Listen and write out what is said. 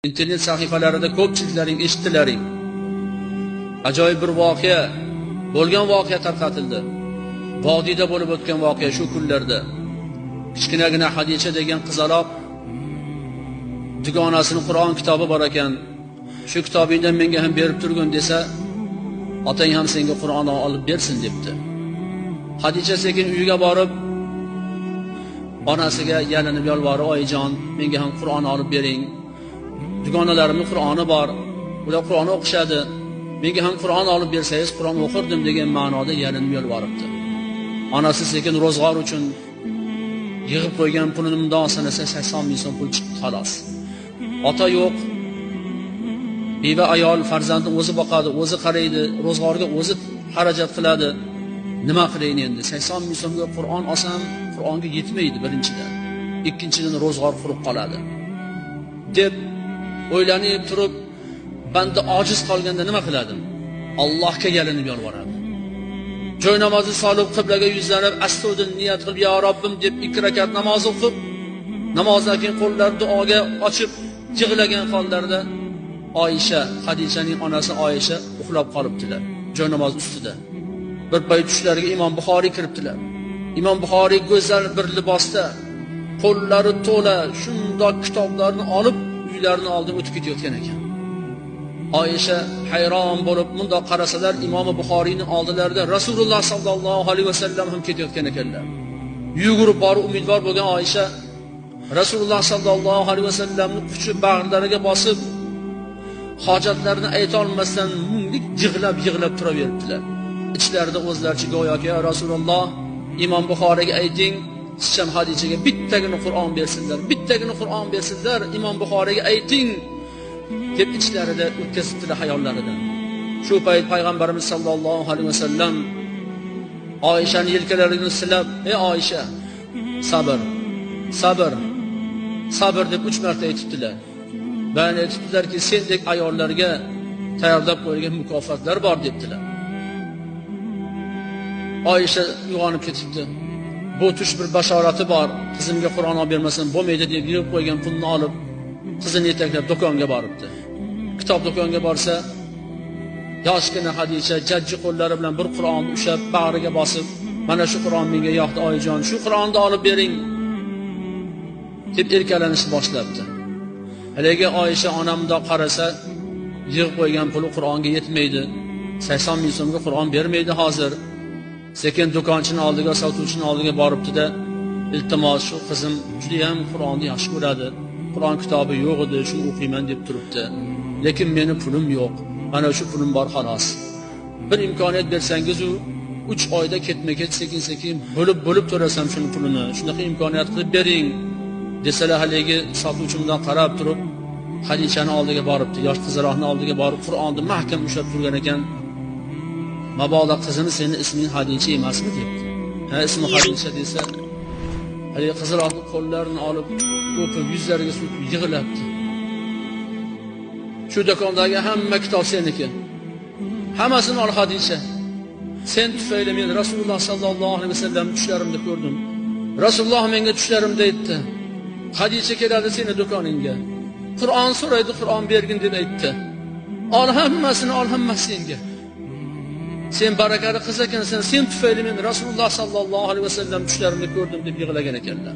internet sahifalarida ko'pchiliklaring eshitdilaring. Ajoyib bir voqea, bo'lgan voqea tarqatildi. Vodiyda bo'lib o'tgan voqea shu kunlarda. Kichkinagina Hadicha degan qizaloq dugonasining Qur'on kitobi bor ekan. Shu kitobingdan menga ham berib turgin desa, otang ham senga Qur'onni olib bersin debdi. Hadicha sekin uyiga borib onasiga yalinib yolvorib, "Oyijon, menga ham Qur'on olib bering. Dugonalarimning Qur'oni bor. Ular Qur'onni o'qishadi. Menga ham Qur'on olib bersangiz, Qur'on o'qirdim" degan ma'noda yalinib yolvoribdi. Onasi sekin ro'zg'or uchun yig'ib qo'ygan pulini mundoq sanasa 80 ming so'm pul chiqdi xolos. Ota yo'q. Beva ayol farzandni o'zi boqadi, o'zi qaraydi, ro'zg'orga o'zi xarajat qiladi. Nima qilayin endi? 80 ming so'mga Qur'on olsam, Qur'onga yetmaydi birinchidan. Ikkinchidan ro'zg'or qurib qoladi. deb o'ylanib turib, banda ojiz qolganda nima qiladim? Allohga yalinib yolvoradi. Joy namozi solib, qiblaga yuzlanib, astag'firullah niyat qilib, "Ya Robbim" deb 2 rakat namoz o'qib, namozdan keyin qo'llarni duoga ochib, yig'lagan hollarda Oyisha, Hadichaning onasi Oyisha uxlab qolibdilar. Joy namoz ustida. Bir payt tushlariga Imom Buxoriy kiribdilar. Imom Buxoriy go'zal bir libosda, qo'llari to'la shundoq kitoblarni olib, uylarining oldiga o'tib ketayotgan ekan. Oyisha hayron bo'lib mundoq qarasalar, Imom Buxoriyning oldilarida Rasululloh sallallohu alayhi vasallam ham ketayotgan ekanlar. Yugurib borib umidvor bo'lgan Oyisha Rasululloh sallallohu alayhi vasallamning quchi bag'rlariga bosib, hojatlarini ayta olmasdan munglik yig'lab turaverdilar. İchlarida o'zlaricha go'yoki, "Ya Rasululloh, Imom Buxoriyga ayting, sizcham Hadichaga bittagina Qur'on bersinlar, Imom Buxoriyga ayting" deb ichlarida o'tkazibdilar hayollaridan. Shu payt payg'ambarimiz sallallohu alayhi vasallam Oyishani yelkalaridan silab, "Ey Oyisha, sabr deb 3 marta aytibdilar. Ba'ni aytibdilarki, sendek ayollarga tayyorlab qo'yilgan mukofotlar bor" debdilar. Oyisha uyg'onib ketibdi. Bu tush bir bashorati bor. Qizimga Qur'on olib bermasam bo'lmaydi deb yurib qo'ygan pulni olib, qizini yetaklab do'konga boribdi. Kitob do'konga borsa, yoshgina Hadicha jajji qo'llari bilan bir Qur'onni ushlab, bag'riga bosib, "Mana shu Qur'on menga yoqdi oyijon, shu Qur'onni olib bering" deb erkalanishni boshlabdi. Haligi Oyisha onamda qarasa, yig'ib qo'ygan puli Qur'onga yetmaydi. 80 ming so'mga Qur'on bermaydi hozir. Sekin do'konchining oldiga, sotuvchining oldiga boribdi-da, "Iltimos, shu qizim juda ham Qur'onni yaxshi ko'radi. Qur'on kitobi yo'q edi, shuni o'qiyman deb turibdi. Lekin meni pulim yo'q. Mana shu pulim bor xolos. Bir imkoniyat bersangiz, u 3 oyda ketma-ket sekin bo'lib to'lasam shuni pulini. Shunaqa imkoniyat qilib bering" desalar, haligi sotuvchimdan qarab turib, Hadichaning oldiga boribdi. Yosh qizaloqning oldiga borib, Qur'onni mahkam ushlab turgan ekan. "Mabodo qizini seni isming Hadicha emasmi?" debdi. "Ha, ismi Hadicha" desa, haligi qizaloqning qo'llarini olib, o'pib, yuzlariga surtib yig'labdi. "Shu do'kondagi hamma kitob seniki. Hammasini ol Hadicha. Sen tufayli men Rasululloh sallallohu alayhi vasallam tushlarimda ko'rdim. Rasululloh menga tushlarimda aytdi. Hadicha keladi seni do'koningga. Qur'on so'raydi, Qur'on bergin deb aytdi. Ol hammasini, ol hammasi senga. Sen barakali qiz ekansan, sen tufayli men Rasululloh sallallohu alayhi vasallam tushlarimda ko'rdim" deb yig'lagan ekanlar.